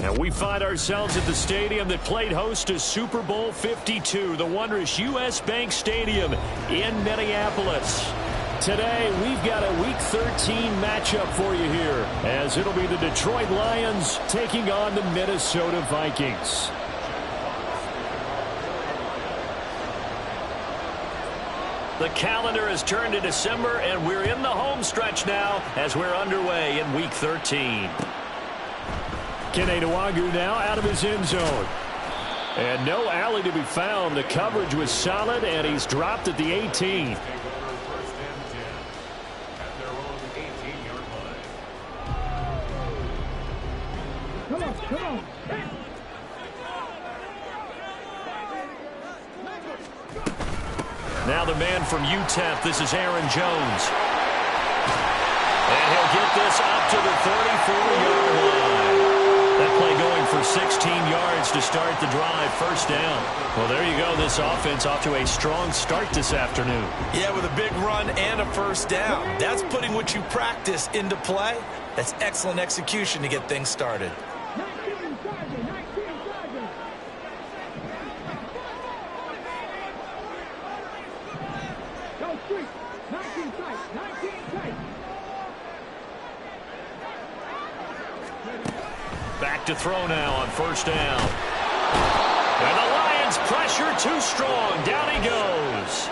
And we find ourselves at the stadium that played host to Super Bowl 52, the wondrous U.S. Bank Stadium in Minneapolis. Today, we've got a Week 13 matchup for you here, as it'll be the Detroit Lions taking on the Minnesota Vikings. The calendar has turned to December, and we're in the home stretch now as we're underway in Week 13. Kene Nwagu now out of his end zone. And no alley to be found. The coverage was solid, and he's dropped at the 18. Come on. Now the man from UTEP, this is Aaron Jones. And he'll get this up to the 34-yard line. That play going for 16 yards to start the drive, first down. Well, there you go. This offense off to a strong start this afternoon. Yeah, with a big run and a first down. That's putting what you practice into play. That's excellent execution to get things started. Back to throw now on first down. And the Lions pressure too strong. Down he goes.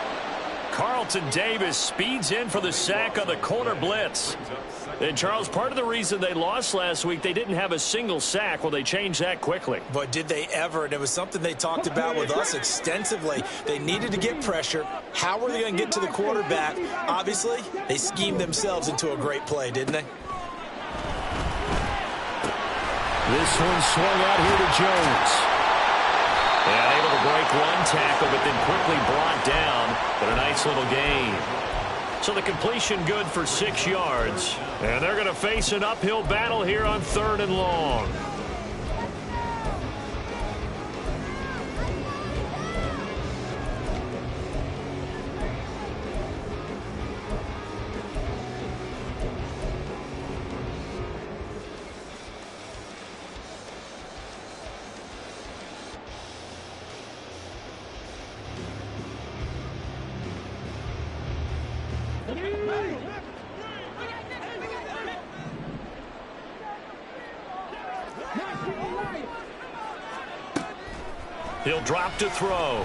Carlton Davis speeds in for the sack on the corner blitz. And, Charles, part of the reason they lost last week, they didn't have a single sack. Well, they changed that quickly. But did they ever? And it was something they talked about with us extensively. They needed to get pressure. How were they going to get to the quarterback? Obviously, they schemed themselves into a great play, didn't they? This one swung out here to Jones. And able to break one tackle, but then quickly brought down. But a nice little gain. So the completion good for 6 yards. And they're going to face an uphill battle here on 3rd and long. He'll drop to throw.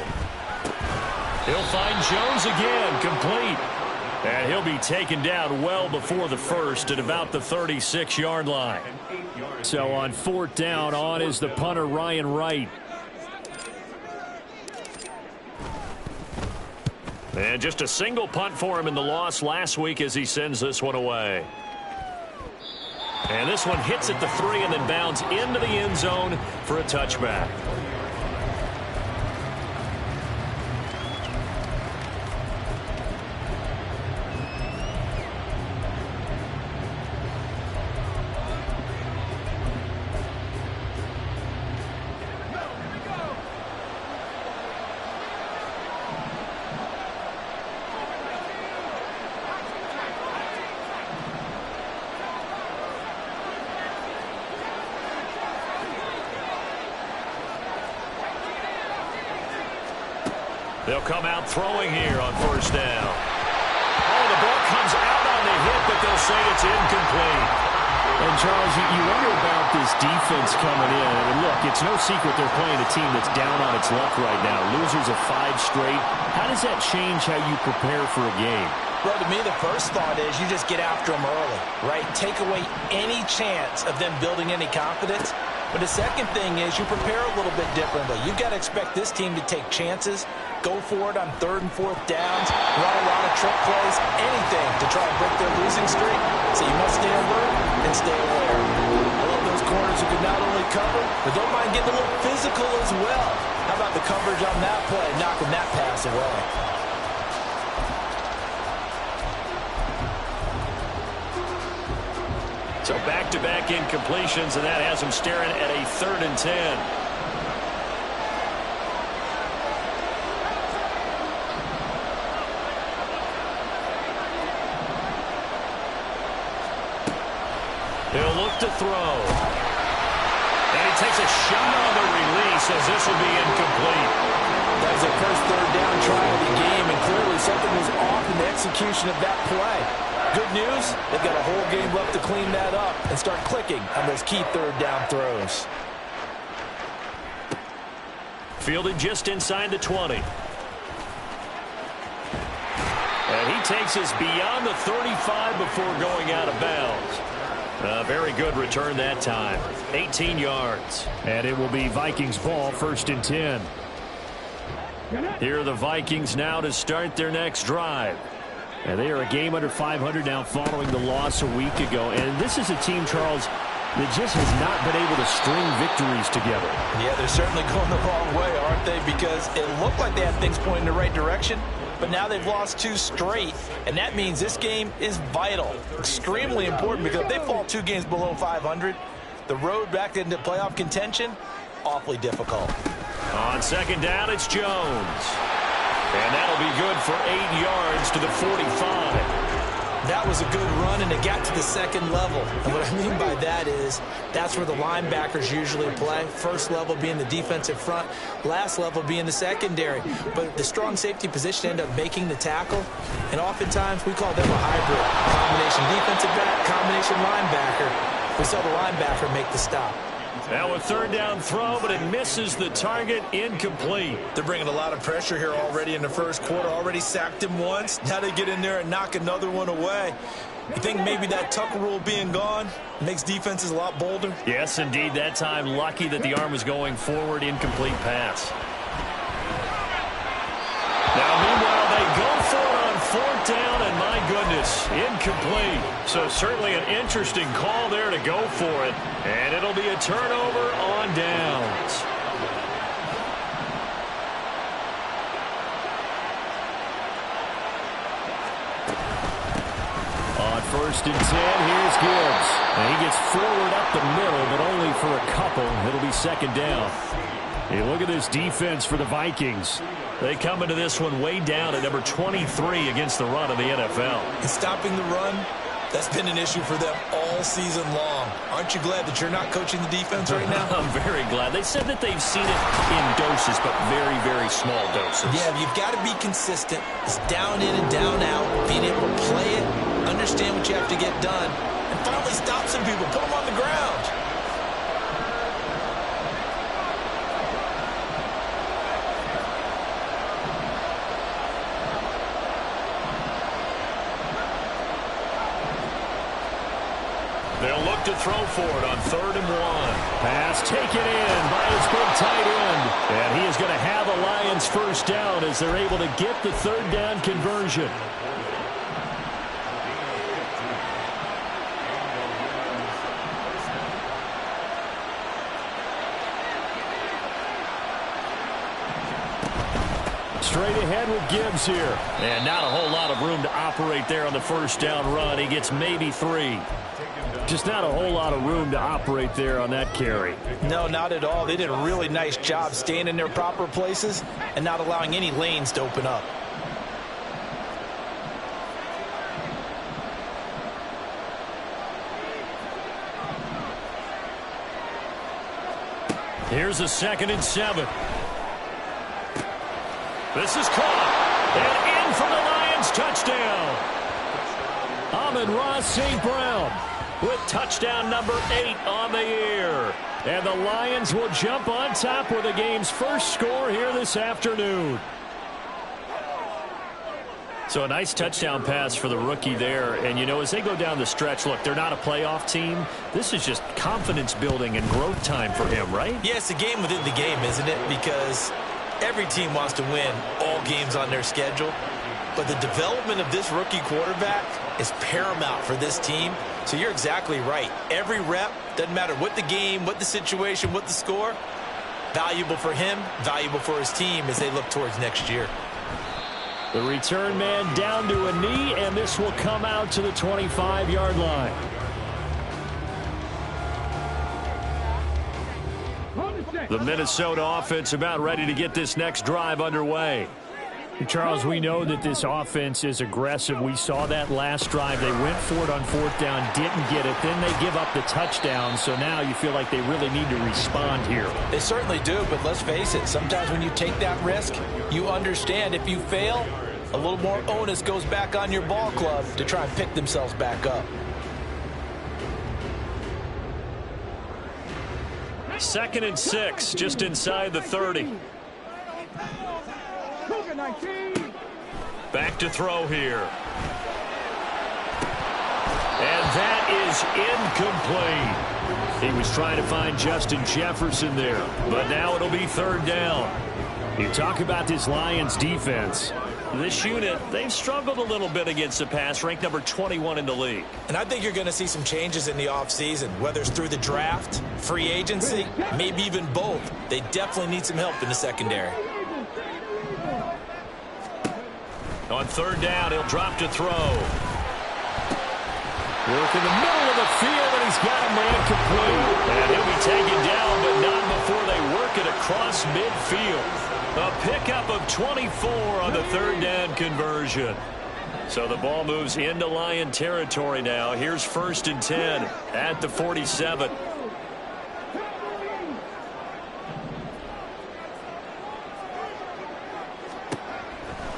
He'll find Jones again, complete. And he'll be taken down well before the first at about the 36-yard line. So on 4th down, on is the punter, Ryan Wright. And just a single punt for him in the loss last week as he sends this one away. And this one hits at the 3 and then bounds into the end zone for a touchback. They'll come out throwing here on 1st down. Oh, the ball comes out on the hit, but they'll say it's incomplete. And, Charles, you wonder about this defense coming in. I mean, look, it's no secret they're playing a team that's down on its luck right now. Losers of 5 straight. How does that change how you prepare for a game? Well, to me, the first thought is you just get after them early, right? Take away any chance of them building any confidence. But the second thing is you prepare a little bit differently. You've got to expect this team to take chances, go for it on 3rd and 4th downs, run a lot of trick plays, anything to try and break their losing streak. So you must stay alert and stay aware. I love those corners who can not only cover, but don't mind getting a little physical as well. How about the coverage on that play, knocking that pass away? So back-to-back incompletions, and that has them staring at a 3rd and 10. He'll look to throw. And he takes a shot on the release as this will be incomplete. That was their first third down try of the game, and clearly something was off in the execution of that play. Good news, they've got a whole game left to clean that up and start clicking on those key third down throws. Fielded just inside the 20. And he takes us beyond the 35 before going out of bounds. A very good return that time. 18 yards. And it will be Vikings ball, 1st and 10. Here are the Vikings now to start their next drive. And they are a game under 500 now following the loss a week ago. And this is a team, Charles, that just has not been able to string victories together. Yeah, they're certainly going the wrong way, aren't they? Because it looked like they had things pointing in the right direction, but now they've lost 2 straight, and that means this game is vital, extremely important, because if they fall 2 games below 500, the road back into playoff contention, awfully difficult. On 2nd down, it's Jones. And that'll be good for 8 yards to the 45. That was a good run, and it got to the 2nd level. And what I mean by that is that's where the linebackers usually play. First level being the defensive front, last level being the secondary. But the strong safety position ended up making the tackle, and oftentimes we call them a hybrid. Combination defensive back, combination linebacker. We saw the linebacker make the stop. Now a 3rd down throw, but it misses the target, incomplete. They're bringing a lot of pressure here already in the first quarter. Already sacked him once. Now they get in there and knock another one away. You think maybe that Tucker rule being gone makes defenses a lot bolder? Yes, indeed. That time, lucky that the arm was going forward, incomplete pass. Now, meanwhile, they go for it on 4th down, and my goodness, incomplete. So certainly an interesting call there to go for it, and it'll be a turnover on downs. On 1st and 10, here's Gibbs. And he gets forward up the middle, but only for a couple. It'll be 2nd down. Hey, look at this defense for the Vikings. They come into this one way down at number 23 against the run of the NFL. And stopping the run, that's been an issue for them all season long. Aren't you glad that you're not coaching the defense right now? I'm very glad. They said that they've seen it in doses, but very, very small doses. Yeah, you've got to be consistent. It's down in and down out, being able to play it, understand what you have to get done, and finally stop some people, put them on the ground. They'll look to throw for it on 3rd and 1. Pass taken in by his big tight end. And he is going to have a Lions 1st down as they're able to get the 3rd down conversion. Straight ahead with Gibbs here. And not a whole lot of room to operate there on the 1st down run. He gets maybe 3. Just not a whole lot of room to operate there on that carry. No, not at all. They did a really nice job staying in their proper places and not allowing any lanes to open up. Here's a 2nd and 7. This is caught. And in for the Lions touchdown. Amon-Ra St. Brown with touchdown number 8 on the year. And the Lions will jump on top with the game's first score here this afternoon. So a nice touchdown pass for the rookie there. And, you know, as they go down the stretch, look, they're not a playoff team. This is just confidence building and growth time for him, right? Yeah, it's a game within the game, isn't it? Because every team wants to win all games on their schedule. But the development of this rookie quarterback is paramount for this team. So you're exactly right. Every rep, doesn't matter what the game, what the situation, what the score, valuable for him, valuable for his team as they look towards next year. The return man down to a knee, and this will come out to the 25-yard line. The Minnesota offense about ready to get this next drive underway. Charles, we know that this offense is aggressive. We saw that last drive. They went for it on fourth down, didn't get it. Then they give up the touchdown. So now you feel like they really need to respond here. They certainly do, but let's face it. Sometimes when you take that risk, you understand if you fail, a little more onus goes back on your ball club to try and pick themselves back up. Second and 6, just inside the 30. Back to throw here. And that is incomplete. He was trying to find Justin Jefferson there, but now it'll be third down. You talk about this Lions defense. This unit, they've struggled a little bit against the pass, ranked number 21 in the league. And I think you're going to see some changes in the offseason, whether it's through the draft, free agency, maybe even both. They definitely need some help in the secondary. On third down, he'll drop to throw. Work in the middle of the field, and he's got a man complete. And he'll be taken down, but not before they work it across midfield. A pickup of 24 on the third down conversion. So the ball moves into Lion territory now. Here's first and 10 at the 47.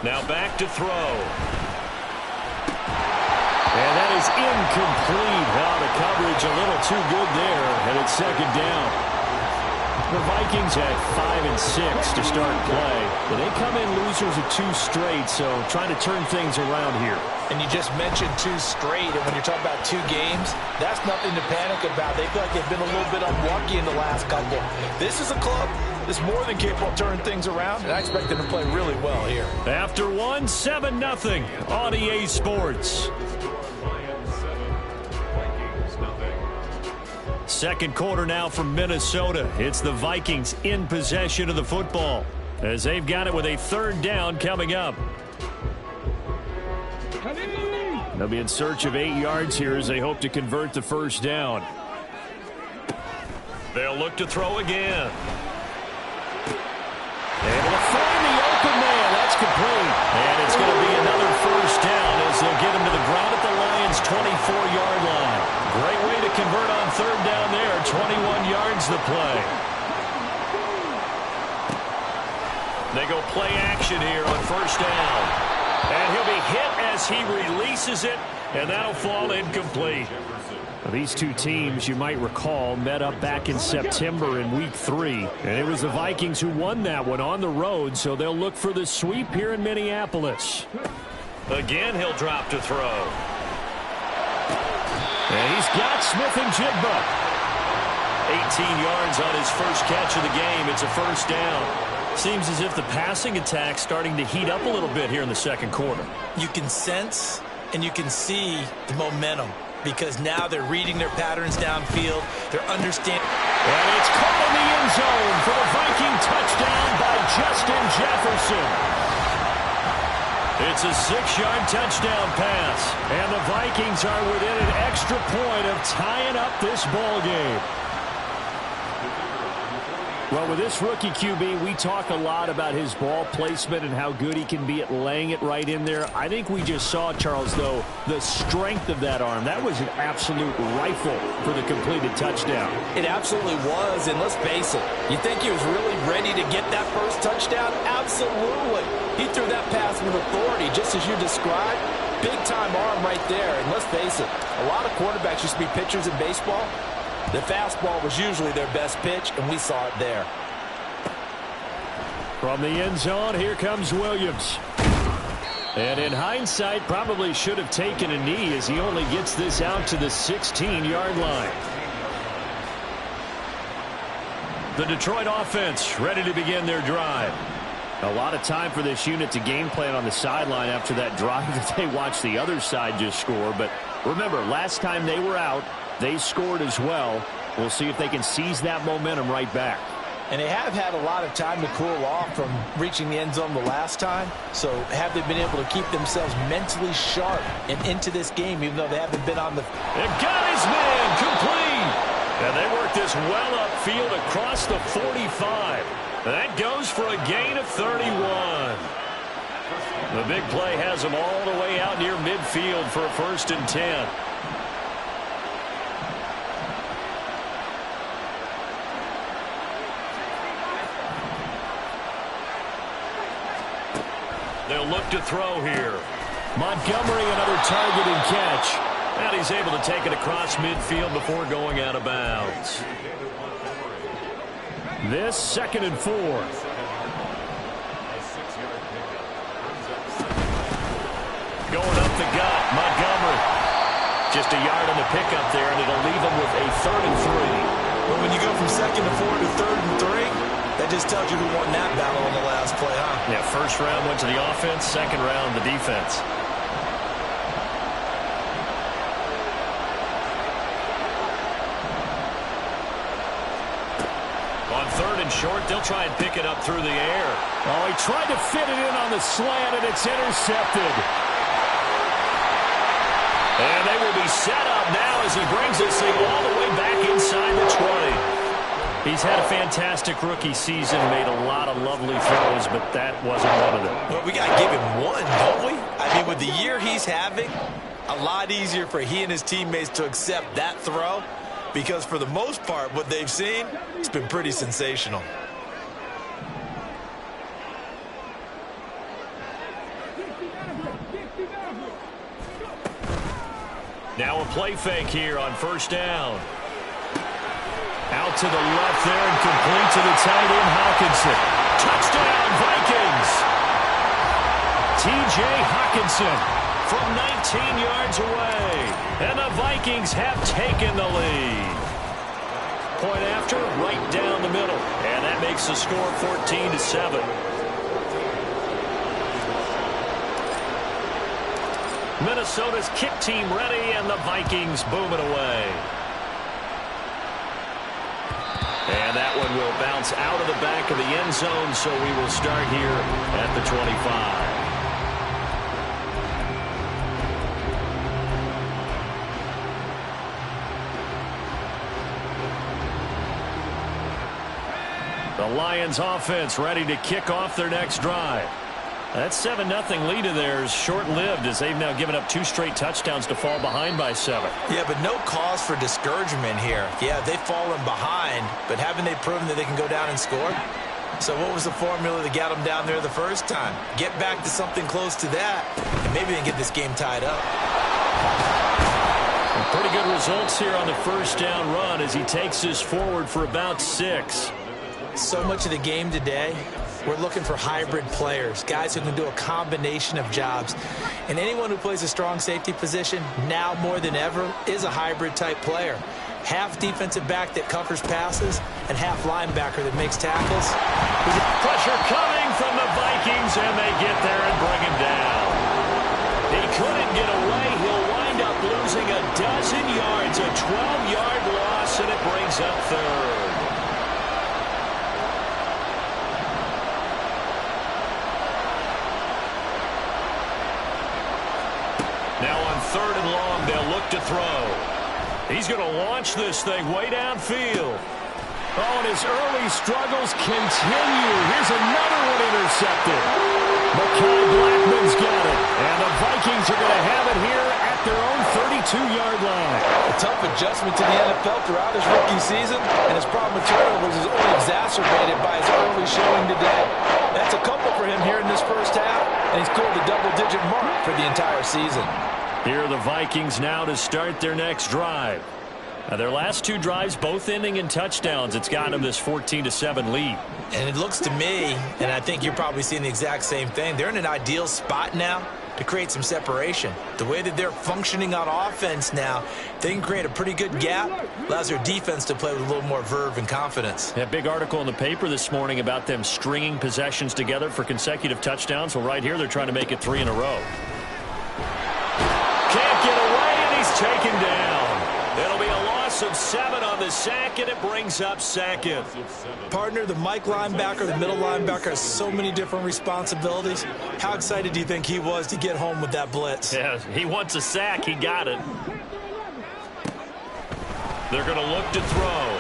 Now back to throw. And that is incomplete. Now the coverage a little too good there, and it's second down. The Vikings had 5 and 6 to start play. But they come in losers of 2 straight, so trying to turn things around here. And you just mentioned 2 straight, and when you're talking about 2 games, that's nothing to panic about. They feel like they've been a little bit unlucky in the last couple. This is a club that's more than capable of turning things around, and I expect them to play really well here. After 1, 7-0 on EA Sports. Second quarter now from Minnesota. It's the Vikings in possession of the football as they've got it with a third down coming up. They'll be in search of 8 yards here as they hope to convert the first down. They'll look to throw again. Able to find the open man. That's complete. And it's going to be another first down as they'll get him to the ground at the Lions' 24-yard line. Great way to convert on third down there. 21 yards the play. They go play action here on first down. And he'll be hit as he releases it, and that'll fall incomplete. Well, these two teams, you might recall, met up back in September in Week 3. And it was the Vikings who won that one on the road, so they'll look for the sweep here in Minneapolis. Again, he'll drop to throw. And he's got Smith and Jigba. 18 yards on his first catch of the game. It's a first down. Seems as if the passing attack's starting to heat up a little bit here in the second quarter. You can sense and you can see the momentum because now they're reading their patterns downfield. They're understanding. And it's caught in the end zone for a Viking touchdown by Justin Jefferson. It's a 6-yard touchdown pass. And the Vikings are within an extra point of tying up this ball game. Well, with this rookie QB, we talk a lot about his ball placement and how good he can be at laying it right in there. I think we just saw, Charles, though, the strength of that arm. That was an absolute rifle for the completed touchdown. It absolutely was, and let's face it, you think he was really ready to get that first touchdown? Absolutely. He threw that pass with authority, just as you described. Big-time arm right there, and let's face it, a lot of quarterbacks used to be pitchers in baseball. The fastball was usually their best pitch, and we saw it there. From the end zone, here comes Williams. And in hindsight, probably should have taken a knee as he only gets this out to the 16-yard line. The Detroit offense ready to begin their drive. A lot of time for this unit to game plan on the sideline after that drive that they watched the other side just score. But remember, last time they were out, they scored as well. We'll see if they can seize that momentum right back. And they have had a lot of time to cool off from reaching the end zone the last time. So have they been able to keep themselves mentally sharp and into this game, even though they haven't been on the... They've got his man complete. And they work this well upfield across the 45. That goes for a gain of 31. The big play has them all the way out near midfield for a 1st and 10. They'll look to throw here. Montgomery, another target and catch. And he's able to take it across midfield before going out of bounds. This 2nd and 4. Going up the gut, Montgomery. Just a yard on the pickup there, and it'll leave him with a 3rd and 3. Well, when you go from 2nd and 4 to 3rd and 3, that just tells you who won that battle on the last play, huh? Yeah, 1st round went to the offense, 2nd round the defense. On 3rd and short, they'll try and pick it up through the air. Oh, he tried to fit it in on the slant, and it's intercepted. And they will be set up now as he brings this thing all the way back inside the 20. He's had a fantastic rookie season, made a lot of lovely throws, but that wasn't one of them. Well, we got to give him one, don't we? I mean, with the year he's having, a lot easier for he and his teammates to accept that throw, because for the most part, what they've seen, it's been pretty sensational. Now a play fake here on 1st down. Out to the left there and complete to the tight end, Hawkinson. Touchdown, Vikings! T.J. Hawkinson from 19 yards away. And the Vikings have taken the lead. Point after, right down the middle. And that makes the score 14-7. Minnesota's kick team ready, and the Vikings boom it away. And that one will bounce out of the back of the end zone, so we will start here at the 25. The Lions offense ready to kick off their next drive. That 7-0 lead of theirs short-lived as they've now given up 2 straight touchdowns to fall behind by 7. Yeah, but no cause for discouragement here. Yeah, they've fallen behind, but haven't they proven that they can go down and score? So what was the formula that got them down there the first time? Get back to something close to that, and maybe they can get this game tied up. Pretty good results here on the 1st down run as he takes this forward for about 6. So much of the game today, we're looking for hybrid players, guys who can do a combination of jobs. And anyone who plays a strong safety position, now more than ever, is a hybrid-type player. Half defensive back that covers passes, and half linebacker that makes tackles. Pressure coming from the Vikings, and they get there and bring him down. He couldn't get away. He'll wind up losing a dozen yards, a 12-yard loss, and it brings up 3rd. Now on 3rd and long, they'll look to throw. He's going to launch this thing way downfield. Oh, and his early struggles continue. Here's another one intercepted. Mekhi Blackman's got it. And the Vikings are going to have it here at their own 32-yard line. A tough adjustment to the NFL throughout his rookie season, and his problem with turnovers is only exacerbated by his early showing today. That's a couple for him here in this 1st half, and he's cleared the double-digit mark for the entire season. Here are the Vikings now to start their next drive. Now their last 2 drives, both ending in touchdowns. It's gotten them this 14-7 lead. And it looks to me, and I think you're probably seeing the exact same thing, they're in an ideal spot now to create some separation. The way that they're functioning on offense now, they can create a pretty good gap, allows their defense to play with a little more verve and confidence. A big article in the paper this morning about them stringing possessions together for consecutive touchdowns. Well, right here, they're trying to make it 3 in a row. Can't get away, and he's taken down. It'll be a loss of 7 on the sack, and it brings up 2nd. Partner, the Mike linebacker, the middle linebacker has so many different responsibilities. How excited do you think he was to get home with that blitz? Yeah, he wants a sack. He got it. They're going to look to throw.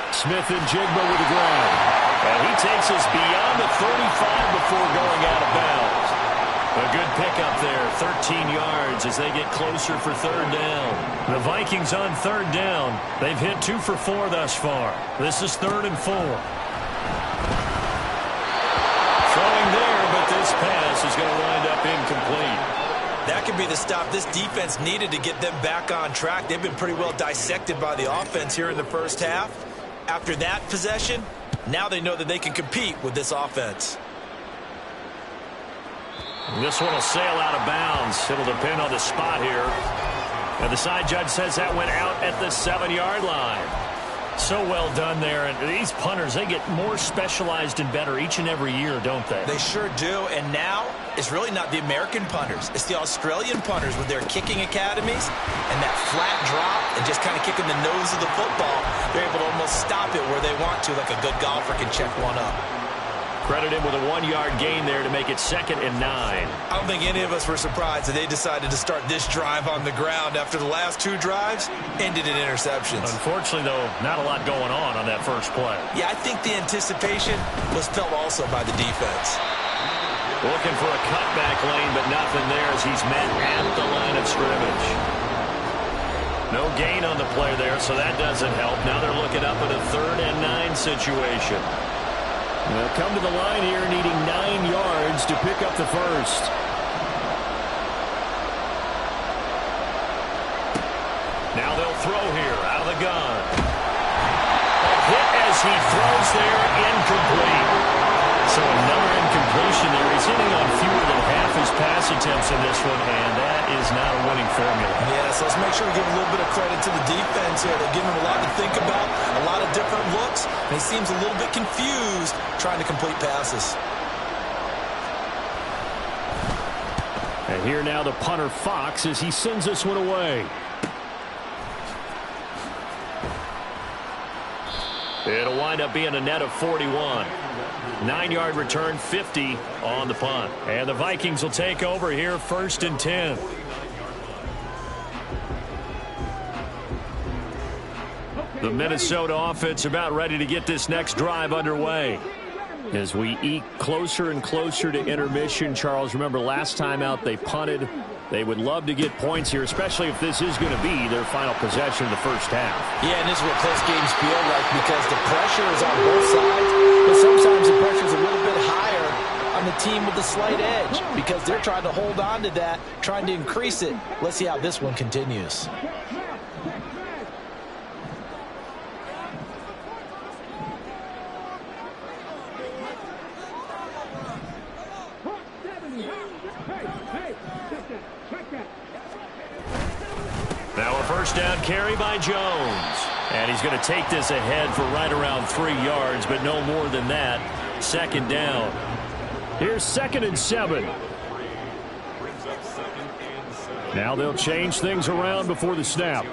Smith and Jigba with the ground. And he takes us beyond the 35 before going out of bounds. A good pickup there, 13 yards as they get closer for third down. The Vikings on third down. They've hit 2 for 4 thus far. This is 3rd and 4. Throwing there, but this pass is going to wind up incomplete. That could be the stop this defense needed to get them back on track. They've been pretty well dissected by the offense here in the first half. After that possession, now they know that they can compete with this offense. This one will sail out of bounds. It'll depend on the spot here. And the side judge says that went out at the 7-yard line. So well done there. And these punters, they get more specialized and better each and every year, don't they? They sure do. And now it's really not the American punters. It's the Australian punters with their kicking academies and that flat drop and just kind of kicking the nose of the football. They're able to almost stop it where they want to, like a good golfer can check one up. Credit him with a 1-yard gain there to make it 2nd and 9. I don't think any of us were surprised that they decided to start this drive on the ground after the last 2 drives ended in interceptions. Unfortunately, though, not a lot going on that first play. Yeah, I think the anticipation was felt also by the defense. Looking for a cutback lane, but nothing there as he's met at the line of scrimmage. No gain on the play there, so that doesn't help. Now they're looking up at a 3rd and 9 situation. They'll come to the line here needing 9 yards to pick up the first. Now they'll throw here out of the gun. A hit as he throws there, incomplete. So another incompletion there. He's hitting on fewer than half his pass attempts in this one, and that is not a winning formula. Yes, let's make sure we give a little bit of credit to the defense here. They're giving him a lot to think about, a lot of different looks, and he seems a little bit confused trying to complete passes. And here now the punter Fox as he sends this one away. It'll wind up being a net of 41. 9-yard return, 50 on the punt. And the Vikings will take over here, 1st and 10. The Minnesota offense about ready to get this next drive underway. As we eke closer and closer to intermission, Charles, remember last time out they punted. They would love to get points here, especially if this is going to be their final possession of the first half. Yeah, and this is what close games feel like because the pressure is on both sides, but sometimes the pressure is a little bit higher on the team with the slight edge because they're trying to hold on to that, trying to increase it. Let's see how this one continues. Now a first down carry by Jones. And he's going to take this ahead for right around 3 yards, but no more than that. 2nd down. Here's 2nd and 7. Now they'll change things around before the snap.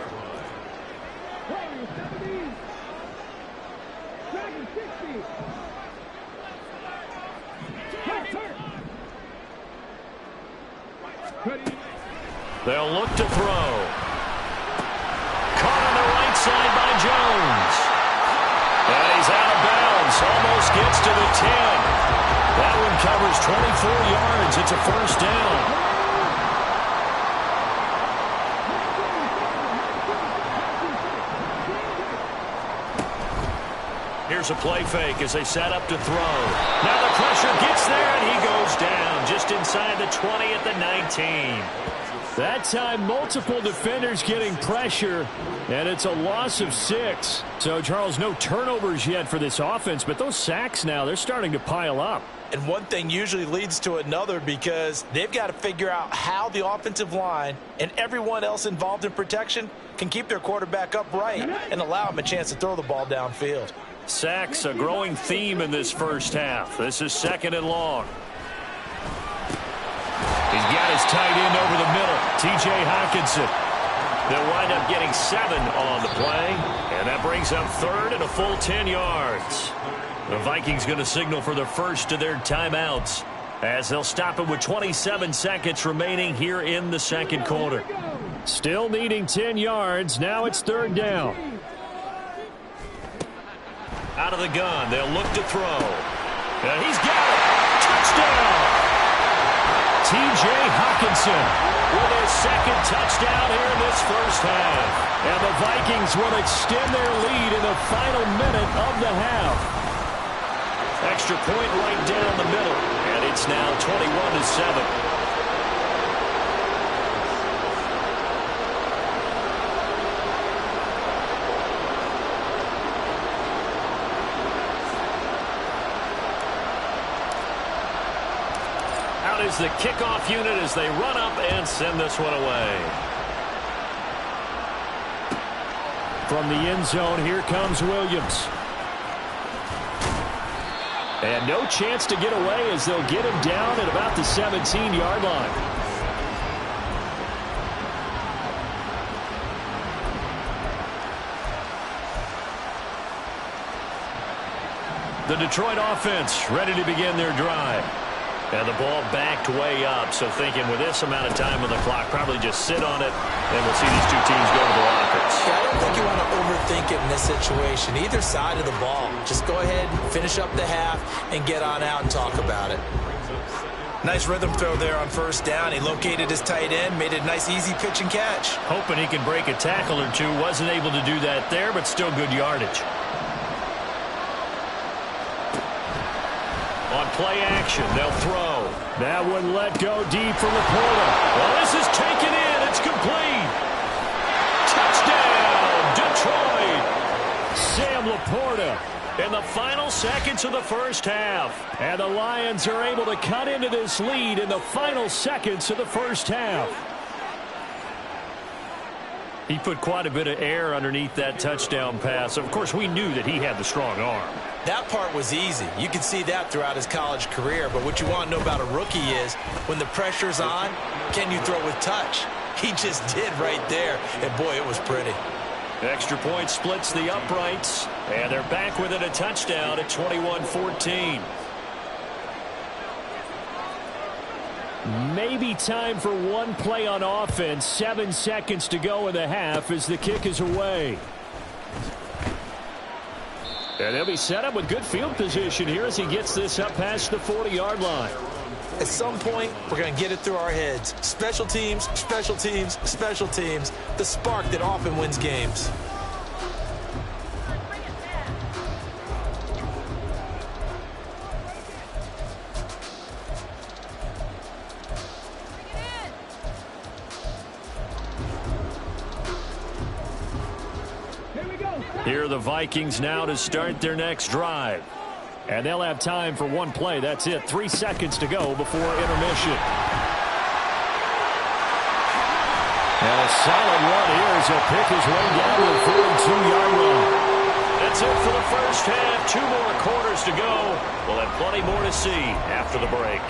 They'll look to throw. Caught on the right side by Jones. And he's out of bounds. Almost gets to the 10. That one covers 24 yards. It's a 1st down. Here's a play fake as they set up to throw. Now the pressure gets there, and he goes down just inside the 20 at the 19. That time, multiple defenders getting pressure, and it's a loss of 6. So, Charles, no turnovers yet for this offense, but those sacks now, they're starting to pile up. And one thing usually leads to another because they've got to figure out how the offensive line and everyone else involved in protection can keep their quarterback upright and allow him a chance to throw the ball downfield. Sacks, a growing theme in this first half. This is 2nd and long. He's got his tight end over the middle, T.J. Hockenson. They'll wind up getting 7 on the play, and that brings up 3rd and a full 10 yards. The Vikings going to signal for the first of their timeouts as they'll stop it with 27 seconds remaining here in the 2nd quarter. Still needing 10 yards. Now it's 3rd down. Out of the gun, they'll look to throw. And he's got it. Touchdown! T.J. Hawkinson with his second touchdown here in this first half. And the Vikings will extend their lead in the final minute of the half. Extra point right down the middle, and it's now 21-7. Is the kickoff unit as they run up and send this one away. From the end zone, here comes Williams. And no chance to get away as they'll get him down at about the 17-yard line. The Detroit offense ready to begin their drive. And the ball backed way up, so thinking with this amount of time on the clock, probably just sit on it, and we'll see these two teams go to the lockers. Yeah, I don't think you want to overthink it in this situation. Either side of the ball. Just go ahead, finish up the half, and get on out and talk about it. Nice rhythm throw there on first down. He located his tight end, made a nice easy pitch and catch. Hoping he can break a tackle or two. Wasn't able to do that there, but still good yardage. On play action, they'll throw. That one let go deep for Laporta. Well, this is taken in. It's complete. Touchdown, Detroit. Sam Laporta. In the final seconds of the first half. And the Lions are able to cut into this lead in the final seconds of the first half. He put quite a bit of air underneath that touchdown pass. Of course, we knew that he had the strong arm. That part was easy. You can see that throughout his college career. But what you want to know about a rookie is when the pressure's on, can you throw with touch? He just did right there. And, boy, it was pretty. Extra point splits the uprights. And they're back within a touchdown at 21-14. Maybe time for one play on offense. 7 seconds to go in the half as the kick is away. And they'll be set up with good field position here as he gets this up past the 40-yard line. At some point, we're going to get it through our heads. Special teams, special teams, special teams. The spark that often wins games. Here are the Vikings now to start their next drive. And they'll have time for one play. That's it. 3 seconds to go before intermission. And a solid run here as he'll pick his way down to the 42-yard line. That's it for the first half. 2 more quarters to go. We'll have plenty more to see after the break.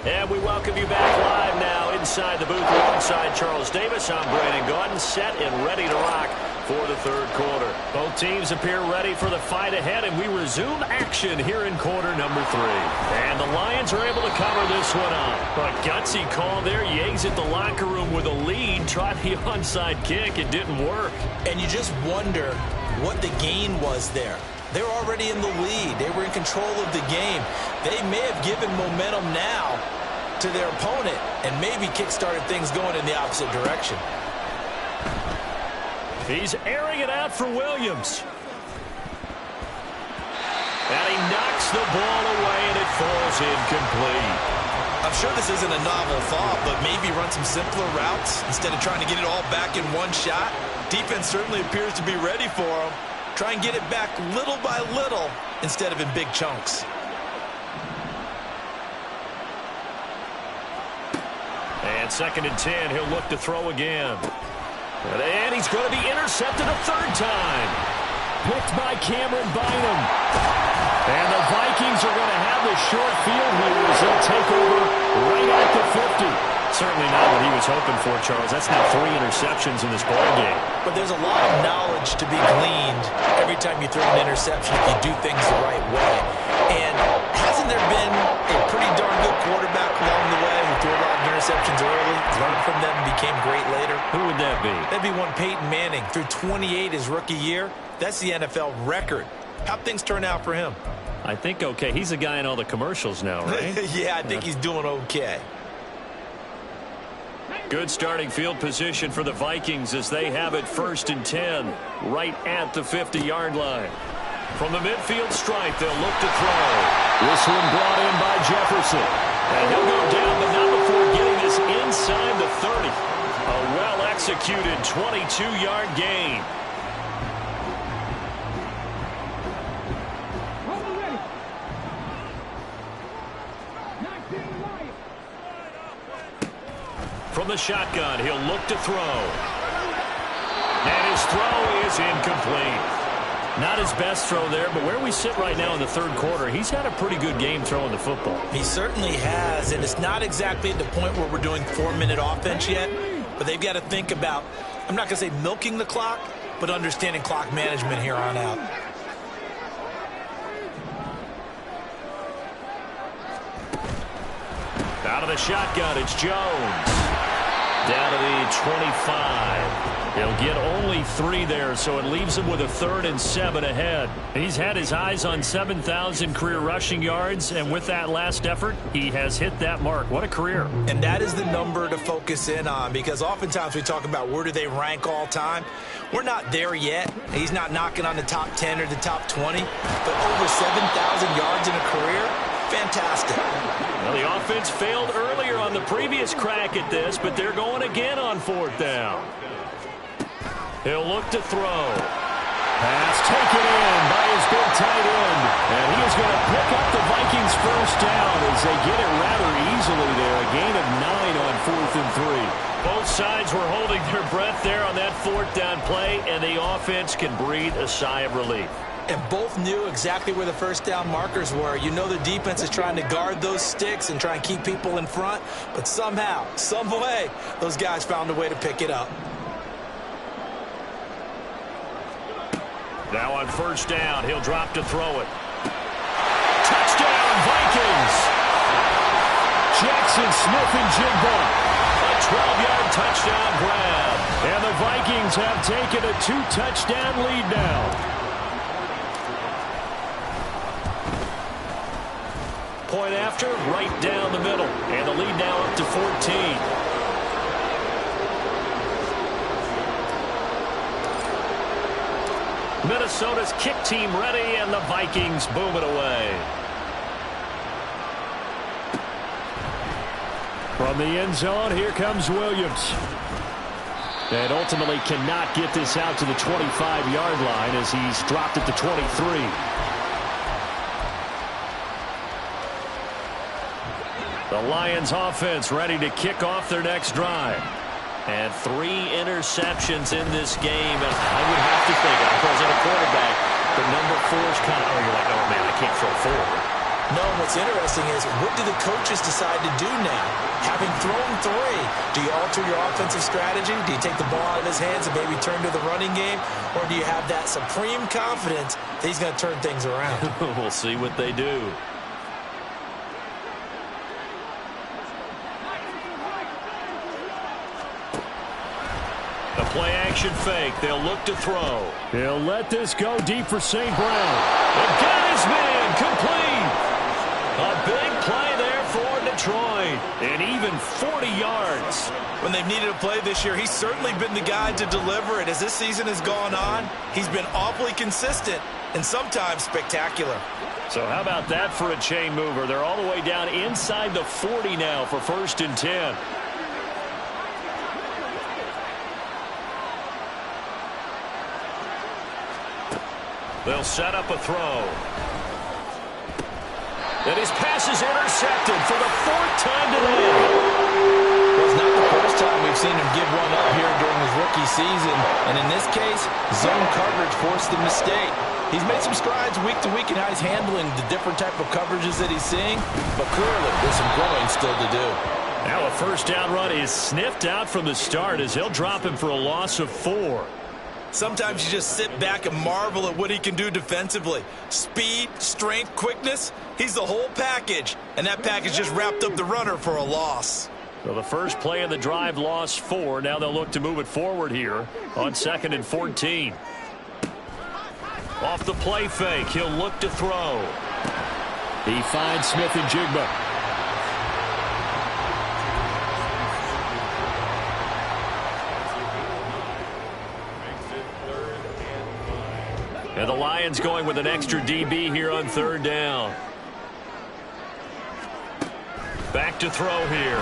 And we welcome you back live now inside the booth alongside Charles Davis. I'm Brandon Gaudin, set and ready to rock for the third quarter. Both teams appear ready for the fight ahead, and we resume action here in quarter number 3. And the Lions are able to cover this one up. A gutsy call there. Yates at the locker room with a lead. Tried the onside kick. It didn't work. And you just wonder what the gain was there. They were already in the lead. They were in control of the game. They may have given momentum now to their opponent and maybe kick-started things going in the opposite direction. He's airing it out for Williams. And he knocks the ball away, and it falls incomplete. I'm sure this isn't a novel thought, but maybe run some simpler routes instead of trying to get it all back in one shot. Defense certainly appears to be ready for him. Try and get it back little by little instead of in big chunks. And 2nd and 10, he'll look to throw again. And he's going to be intercepted a third time. Picked by Cameron Bynum. And the Vikings are going to have the short field here as they'll take over right at the 50. Certainly not what he was hoping for, Charles. That's now 3 interceptions in this ballgame. But there's a lot of knowledge to be gleaned every time you throw an interception if you do things the right way. And hasn't there been a pretty darn good quarterback along the way who threw a lot of interceptions early, learned from them, and became great later? Who would that be? That'd be one Peyton Manning. Threw 28 his rookie year. That's the NFL record. How'd things turn out for him? I think okay. He's a guy in all the commercials now, right? Yeah, I think he's doing okay. Good starting field position for the Vikings as they have it 1st and 10, right at the 50-yard line. From the midfield stripe, they'll look to throw. Whistling brought in by Jefferson. And he'll go down, but not before getting this inside the 30. A well-executed 22-yard gain. From the shotgun, he'll look to throw. And his throw is incomplete. Not his best throw there, but where we sit right now in the 3rd quarter, he's had a pretty good game throwing the football. He certainly has, and it's not exactly at the point where we're doing 4-minute offense yet, but they've got to think about, I'm not going to say milking the clock, but understanding clock management here on out. Out of the shotgun, it's Jones. Down to the 25. He'll get only 3 there, so it leaves him with a 3rd and 7 ahead. He's had his eyes on 7,000 career rushing yards, and with that last effort, he has hit that mark. What a career. And that is the number to focus in on, because oftentimes we talk about where do they rank all time. We're not there yet. He's not knocking on the top 10 or the top 20, but over 7,000 yards in a career, fantastic. Well, the offense failed earlier on the previous crack at this, but they're going again on 4th down. He'll look to throw. Pass taken in by his big tight end. And he is going to pick up the Vikings' 1st down as they get it rather easily there. A gain of 9 on 4th and 3. Both sides were holding their breath there on that 4th down play, and the offense can breathe a sigh of relief. And both knew exactly where the 1st down markers were. You know the defense is trying to guard those sticks and try and keep people in front, but somehow, some way, those guys found a way to pick it up. Now on 1st down, he'll drop to throw it. Touchdown, Vikings! Jackson Smith-Njigba. A 12-yard touchdown grab. And the Vikings have taken a 2-touchdown lead now. Point after, right down the middle. And the lead now up to 14. Minnesota's kick team ready, and the Vikings boom it away. From the end zone, here comes Williams. And ultimately cannot get this out to the 25-yard line as he's dropped it to 23. The Lions offense ready to kick off their next drive. And 3 interceptions in this game. And I would have to think, if I wasn't a quarterback, the number 4 is kind of, you're like, oh, man, I can't throw 4. No, what's interesting is, what do the coaches decide to do now? Having thrown 3, do you alter your offensive strategy? Do you take the ball out of his hands and maybe turn to the running game? Or do you have that supreme confidence that he's going to turn things around? We'll see what they do. The play-action fake. They'll look to throw. He'll let this go deep for St. Brown. And got his man complete. A big play there for Detroit. And even 40 yards. When they've needed a play this year, he's certainly been the guy to deliver it. As this season has gone on, he's been awfully consistent and sometimes spectacular. So how about that for a chain mover? They're all the way down inside the 40 now for 1st and 10. They'll set up a throw. And his pass is intercepted for the 4th time today. Well, it's not the first time we've seen him give one up here during his rookie season. And in this case, zone coverage forced the mistake. He's made some strides week to week in how he's handling the different type of coverages that he's seeing. But clearly, there's some growing still to do. Now a first down run is sniffed out from the start as they'll drop him for a loss of 4. Sometimes you just sit back and marvel at what he can do defensively. Speed, strength, quickness, he's the whole package. And that package just wrapped up the runner for a loss. So the first play of the drive lost 4. Now they'll look to move it forward here on 2nd and 14. Off the play fake, he'll look to throw. He finds Smith and Jigba. And the Lions going with an extra DB here on 3rd down. Back to throw here.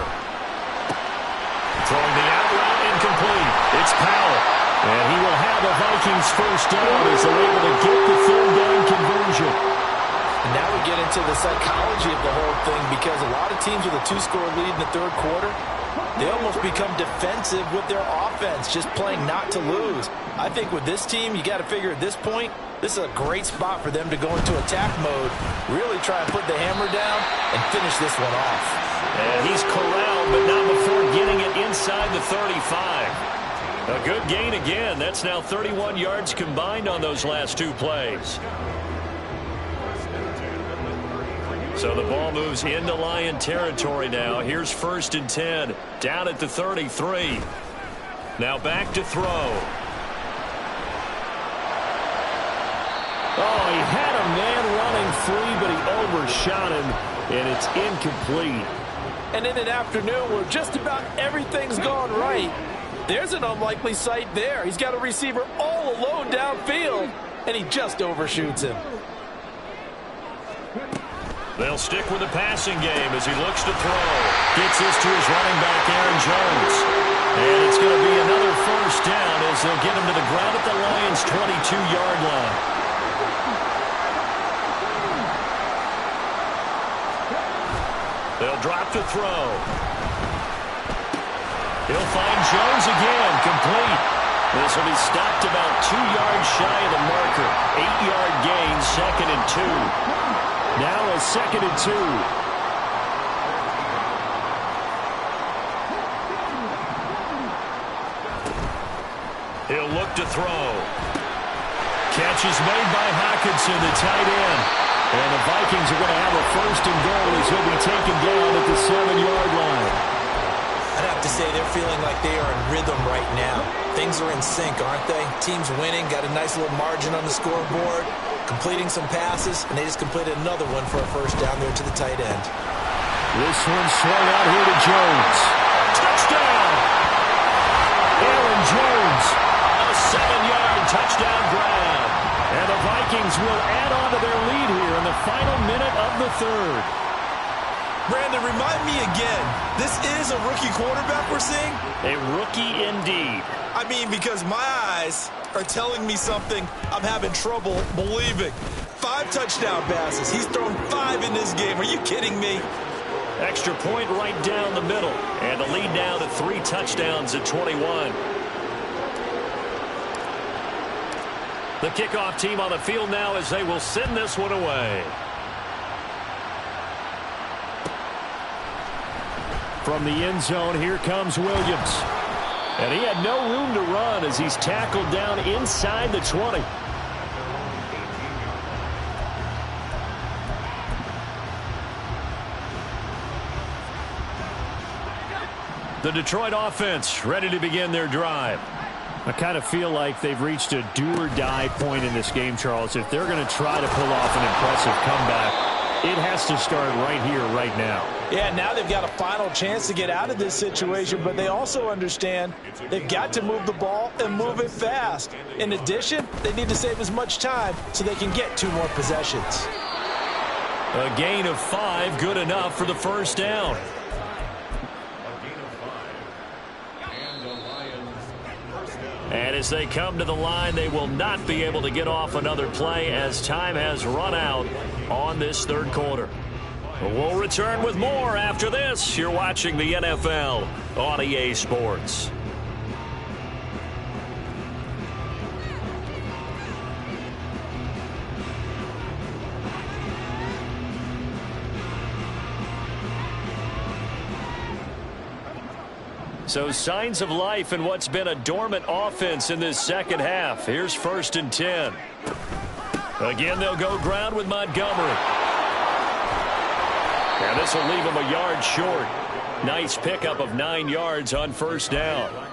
Throwing the out route incomplete. It's Powell. And he will have a Vikings first down as they're able to get the 3rd down conversion. And now we get into the psychology of the whole thing, because a lot of teams with a 2-score lead in the 3rd quarter, they almost become defensive with their offense, just playing not to lose. I think with this team, you got to figure at this point, this is a great spot for them to go into attack mode, really try and put the hammer down and finish this one off. And he's corralled, but not before getting it inside the 35. A good gain again. That's now 31 yards combined on those last 2 plays. So the ball moves into Lion territory now. Here's 1st and 10, down at the 33. Now back to throw. Oh, he had a man running free, but he overshot him, and it's incomplete. And in an afternoon where just about everything's gone right, there's an unlikely sight there. He's got a receiver all alone downfield, and he just overshoots him. They'll stick with the passing game as he looks to throw. Gets this to his running back, Aaron Jones. And it's going to be another first down as they'll get him to the ground at the Lions' 22-yard line. They'll drop to throw. He'll find Jones again, complete. This will be stopped about 2 yards shy of the marker. 8-yard gain, 2nd and 2. Now a 2nd and 2. He'll look to throw. Catch is made by Hockenson, the tight end. And the Vikings are going to have a 1st and goal as he'll be taken down at the 7-yard line. I'd have to say they're feeling like they are in rhythm right now. Things are in sync, aren't they? Team's winning, got a nice little margin on the scoreboard, completing some passes, and they just completed another one for a first down there to the tight end. This one's swung out here to Jones. Touchdown! Aaron Jones, a 7-yard touchdown grab. And the Vikings will add on to their lead here in the final minute of the 3rd. Brandon, remind me again, this is a rookie quarterback we're seeing? A rookie indeed. I mean, because my eyes are telling me something I'm having trouble believing. 5 touchdown passes. He's thrown 5 in this game. Are you kidding me? Extra point right down the middle. And the lead now to 3 touchdowns at 21. The kickoff team on the field now as they will send this one away. From the end zone, here comes Williams. And he had no room to run as he's tackled down inside the 20. The Detroit offense ready to begin their drive. I kind of feel like they've reached a do-or-die point in this game, Charles. If they're going to try to pull off an impressive comeback, it has to start right here, right now. Yeah, now they've got a final chance to get out of this situation, but they also understand they've got to move the ball and move it fast. In addition, they need to save as much time so they can get 2 more possessions. A gain of 5, good enough for the first down. And as they come to the line, they will not be able to get off another play as time has run out on this 3rd quarter. We'll return with more after this. You're watching the NFL on EA Sports. So signs of life in what's been a dormant offense in this second half. Here's 1st and 10. Again, they'll go ground with Montgomery. And this will leave him a yard short. Nice pickup of 9 yards on 1st down.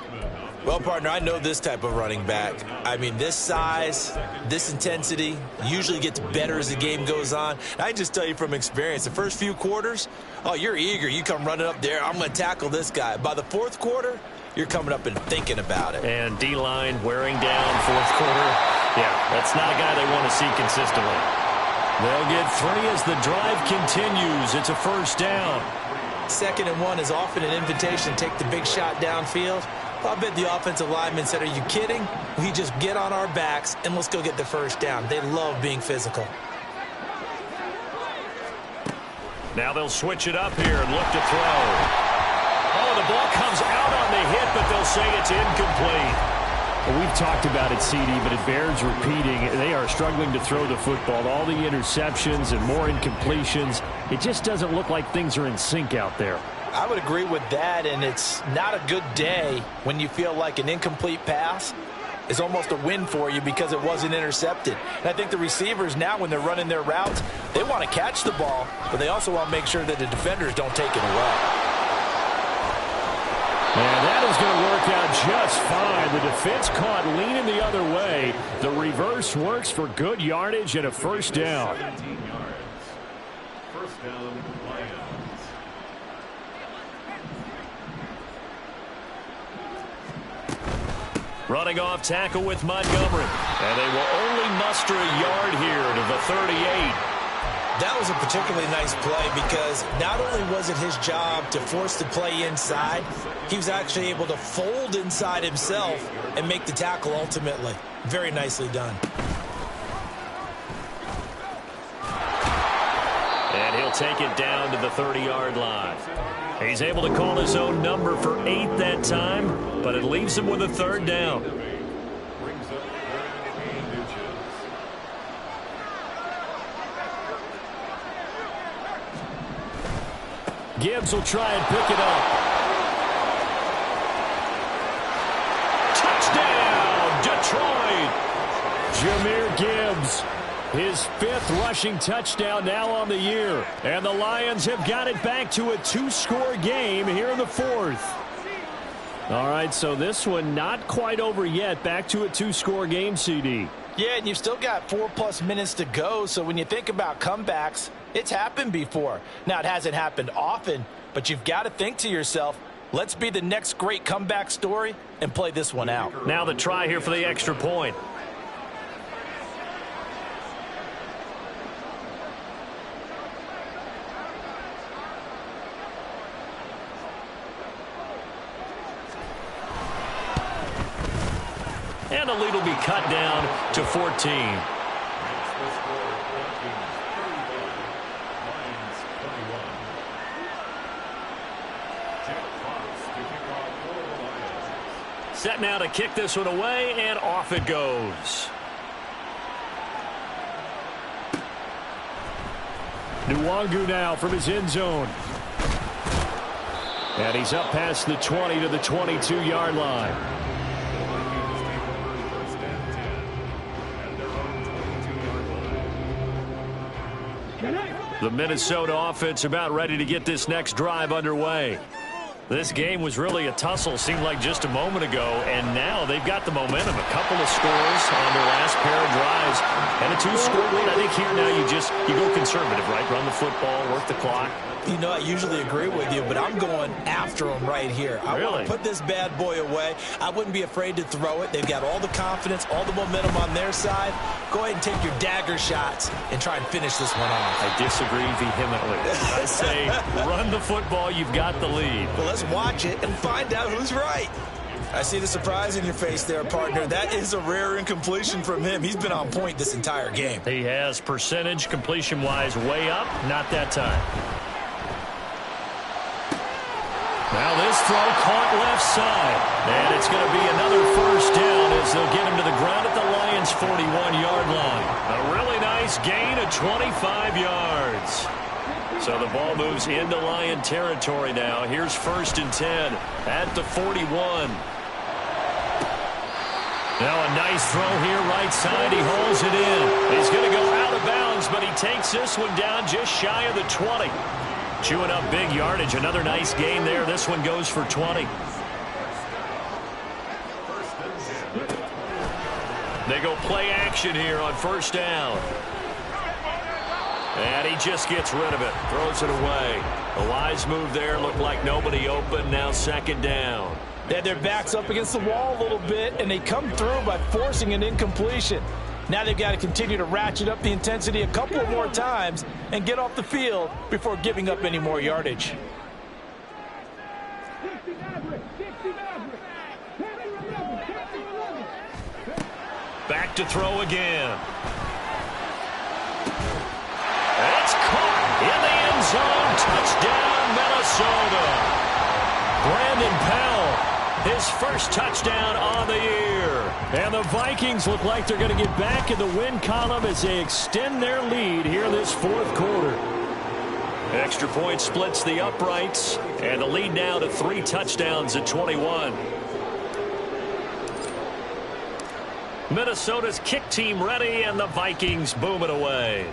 Well, partner, I know this type of running back. I mean, this size, this intensity usually gets better as the game goes on. I just tell you from experience, the first few quarters, oh, you're eager. You come running up there. I'm going to tackle this guy. By the 4th quarter, you're coming up and thinking about it. And D-line wearing down 4th quarter. Yeah, that's not a guy they want to see consistently. They'll get 3 as the drive continues. It's a 1st down. 2nd and 1 is often an invitation to take the big shot downfield. I bet the offensive lineman said, are you kidding? We just get on our backs and let's go get the 1st down. They love being physical. Now they'll switch it up here and look to throw. Oh, the ball comes out on the hit, but they'll say it's incomplete. Well, we've talked about it, CD, but it bears repeating. They are struggling to throw the football. All the interceptions and more incompletions. It just doesn't look like things are in sync out there. I would agree with that, and it's not a good day when you feel like an incomplete pass is almost a win for you because it wasn't intercepted. And I think the receivers now, when they're running their routes, they want to catch the ball, but they also want to make sure that the defenders don't take it away. And that is going to work out just fine. The defense caught leaning the other way. The reverse works for good yardage and a 1st down. 1st down, Lions. Running off tackle with Montgomery. And they will only muster a yard here to the 38. That was a particularly nice play because not only was it his job to force the play inside, he was actually able to fold inside himself and make the tackle ultimately. Very nicely done. And he'll take it down to the 30-yard line. He's able to call his own number for 8 that time, but it leaves him with a 3rd down. Gibbs will try and pick it up. Touchdown, Detroit! Jahmyr Gibbs, his 5th rushing touchdown now on the year. And the Lions have got it back to a 2-score game here in the 4th. All right, so this one not quite over yet. Back to a 2-score game, CD. Yeah, and you've still got 4+ minutes to go, so when you think about comebacks, it's happened before. Now, it hasn't happened often, but you've got to think to yourself, let's be the next great comeback story and play this one out. Now the try here for the extra point. And the lead will be cut down to 14. Set now to kick this one away, and off it goes. Nwangu now from his end zone. And he's up past the 20 to the 22-yard line. The Minnesota offense about ready to get this next drive underway. This game was really a tussle, seemed like just a moment ago, and now they've got the momentum. A couple of scores on their last pair of drives, and a 2-score lead. I think here now you go conservative, right? Run the football, work the clock. You know, I usually agree with you, but I'm going after them right here. I want to put this bad boy away. I wouldn't be afraid to throw it. They've got all the confidence, all the momentum on their side. Go ahead and take your dagger shots and try and finish this one off. I disagree vehemently. I say run the football. You've got the lead. Well, let's watch it and find out who's right. I see the surprise in your face there, partner. That is a rare incompletion from him. He's been on point this entire game. He has percentage completion-wise way up. Not that time. Now this throw caught left side. And it's going to be another 1st down as they'll get him to the ground at the Lions' 41-yard line. A really nice gain of 25 yards. So the ball moves into Lion territory now. Here's 1st and 10 at the 41. Now a nice throw here right side. He hauls it in. He's going to go out of bounds, but he takes this one down just shy of the 20. Chewing up big yardage. Another nice gain there. This one goes for 20. They go play action here on 1st down. And he just gets rid of it. Throws it away. A wise move there. Looked like nobody open. Now 2nd down. They had their backs up against the wall a little bit, and they come through by forcing an incompletion. Now they've got to continue to ratchet up the intensity a couple of more times and get off the field before giving up any more yardage. Back to throw again. That's caught in the end zone. Touchdown, Minnesota. Brandon Powell, his first touchdown on the year. And the Vikings look like they're going to get back in the win column as they extend their lead here this 4th quarter. Extra point splits the uprights, and the lead now to 3 touchdowns at 21. Minnesota's kick team ready, and the Vikings boom it away.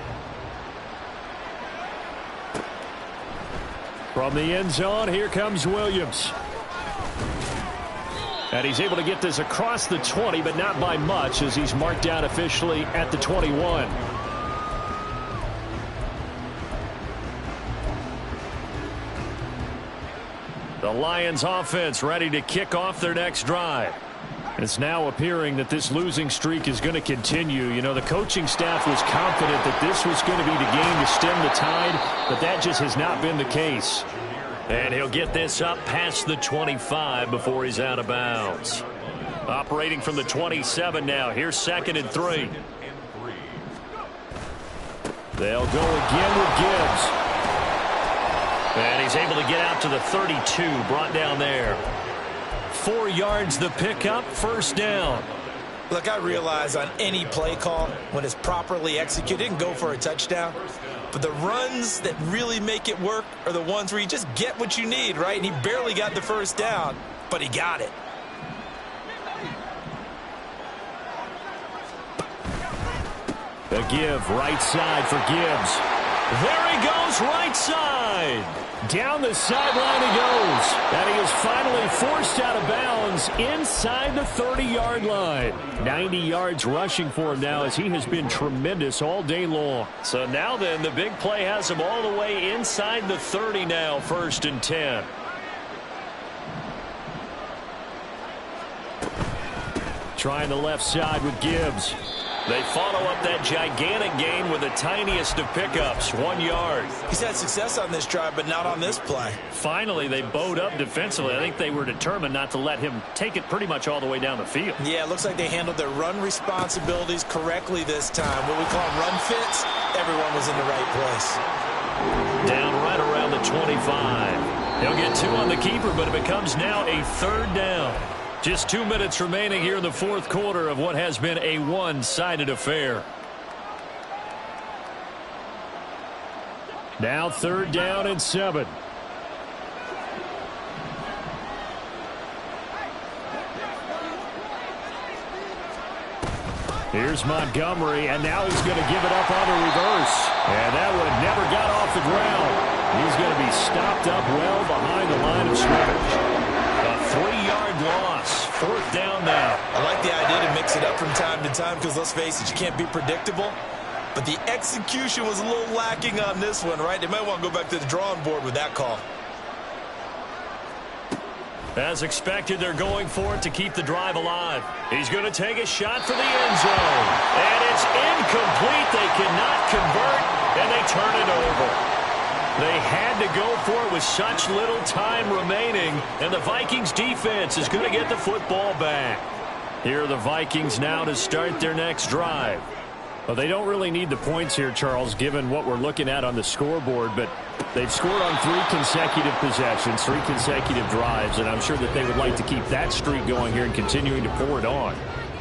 From the end zone, here comes Williams. And he's able to get this across the 20, but not by much, as he's marked down officially at the 21. The Lions offense ready to kick off their next drive. It's now appearing that this losing streak is going to continue. You know, the coaching staff was confident that this was going to be the game to stem the tide, but that just has not been the case. And he'll get this up past the 25 before he's out of bounds. Operating from the 27 now. Here's 2nd and 3. They'll go again with Gibbs. And he's able to get out to the 32, brought down there. 4 yards the pickup, 1st down. Look, I realize on any play call, when it's properly executed, it can go for a touchdown. But the runs that really make it work are the ones where you just get what you need, right? And he barely got the 1st down, but he got it. The give, right side for Gibbs. There he goes, right side. Down the sideline he goes. And he is finally forced out of bounds inside the 30-yard line. 90 yards rushing for him now, as he has been tremendous all day long. So now then, the big play has him all the way inside the 30 now, 1st and 10. Trying the left side with Gibbs. They follow up that gigantic gain with the tiniest of pickups, 1 yard. He's had success on this drive, but not on this play. Finally, they bowed up defensively. I think they were determined not to let him take it pretty much all the way down the field. Yeah, it looks like they handled their run responsibilities correctly this time. What we call run fits, everyone was in the right place. Down right around the 25. He'll get 2 on the keeper, but it becomes now a 3rd down. Just 2 minutes remaining here in the 4th quarter of what has been a one-sided affair. Now 3rd down and 7. Here's Montgomery, and now he's going to give it up on the reverse. And that one never got off the ground. He's going to be stopped up well behind the line of scrimmage. A 3-yard loss. 4th down now. I like the idea to mix it up from time to time because, let's face it, you can't be predictable. But the execution was a little lacking on this one, right? They might want to go back to the drawing board with that call. As expected, they're going for it to keep the drive alive. He's going to take a shot for the end zone. And it's incomplete. They cannot convert, and they turn it over. They had to go for it with such little time remaining, and the Vikings defense is going to get the football back. Here are the Vikings now to start their next drive. Well, they don't really need the points here, Charles, given what we're looking at on the scoreboard, but they've scored on 3 consecutive possessions, 3 consecutive drives, and I'm sure that they would like to keep that streak going here and continuing to pour it on.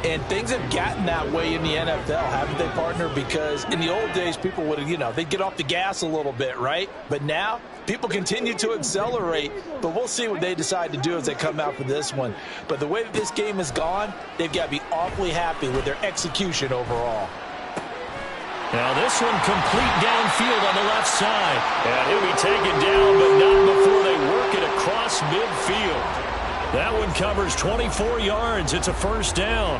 And things have gotten that way in the NFL, haven't they, partner? Because in the old days, people would have, they'd get off the gas a little bit, right? But now, people continue to accelerate. But we'll see what they decide to do as they come out for this one. But the way that this game has gone, they've got to be awfully happy with their execution overall. Now this one complete downfield on the left side. And he'll be taken down, but not before they work it across midfield. That one covers 24 yards. It's a first down.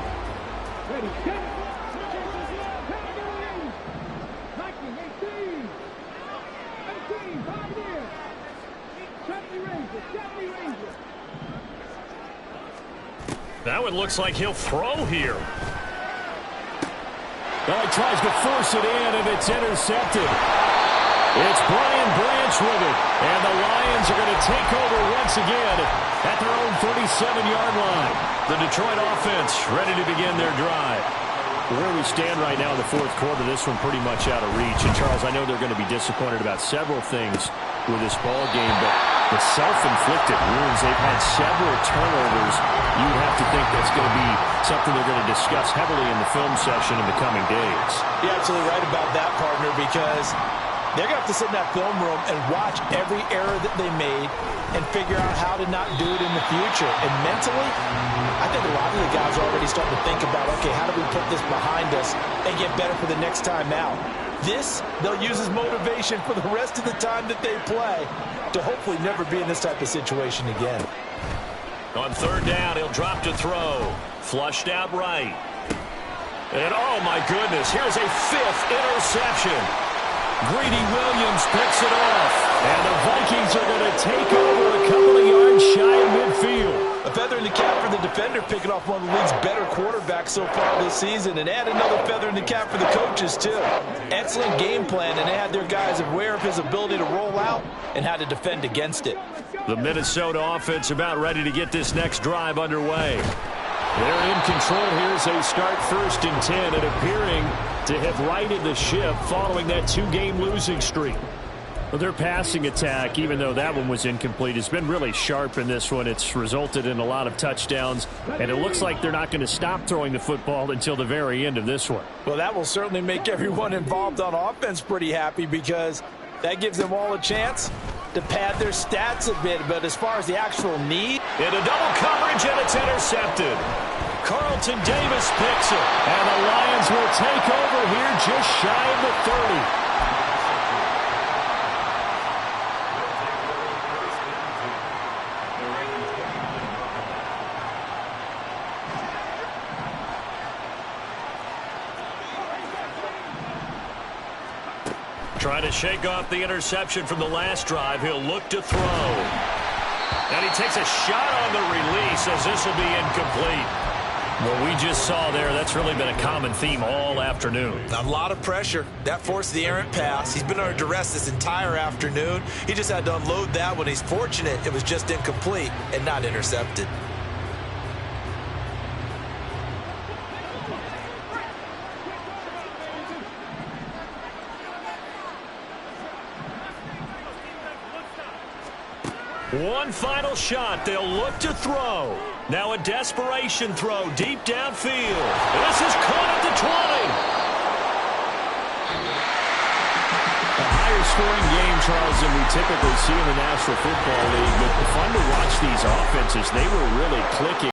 That one looks like he'll throw here. Well, he tries to force it in, and it's intercepted. It's Brian Branch with it, and the Lions are going to take over once again at their own 37-yard line. The Detroit offense ready to begin their drive. Where we stand right now in the fourth quarter, this one pretty much out of reach. And, Charles, I know they're going to be disappointed about several things with this ball game, but the self-inflicted wounds, they've had several turnovers. You'd have to think that's going to be something they're going to discuss heavily in the film session in the coming days. You're absolutely right about that, partner, because they're going to have to sit in that film room and watch every error that they made and figure out how to not do it in the future. And mentally, I think a lot of the guys are already starting to think about, okay, how do we put this behind us and get better for the next time out? This, they'll use as motivation for the rest of the time that they play to hopefully never be in this type of situation again. On third down, he'll drop to throw. Flushed out right. And, oh, my goodness, here's a fifth interception. Greedy Williams picks it off. And the Vikings are going to take over a couple of yards shy of midfield. A feather in the cap for the defender, picking off one of the league's better quarterbacks so far this season. And add another feather in the cap for the coaches, too. Excellent game plan, and they had their guys aware of his ability to roll out and how to defend against it. The Minnesota offense about ready to get this next drive underway. They're in control here as they start 1st and 10 and appearing to have righted the ship following that 2-game losing streak. Well, their passing attack, even though that one was incomplete, has been really sharp in this one. It's resulted in a lot of touchdowns, and it looks like they're not going to stop throwing the football until the very end of this one. Well, that will certainly make everyone involved on offense pretty happy because that gives them all a chance to pad their stats a bit. But as far as the actual need, into double coverage, and it's intercepted. Carlton Davis picks it, and the Lions will take over here just shy of the 30. Trying to shake off the interception from the last drive. He'll look to throw. And he takes a shot on the release as this will be incomplete. What we just saw there, that's really been a common theme all afternoon. A lot of pressure. That forced the errant pass. He's been under duress this entire afternoon. He just had to unload that one. He's fortunate it was just incomplete and not intercepted. One final shot. They'll look to throw. Now a desperation throw deep downfield. This is caught at the 20. A higher scoring game, Charles, than we typically see in the National Football League. But fun to watch these offenses. They were really clicking.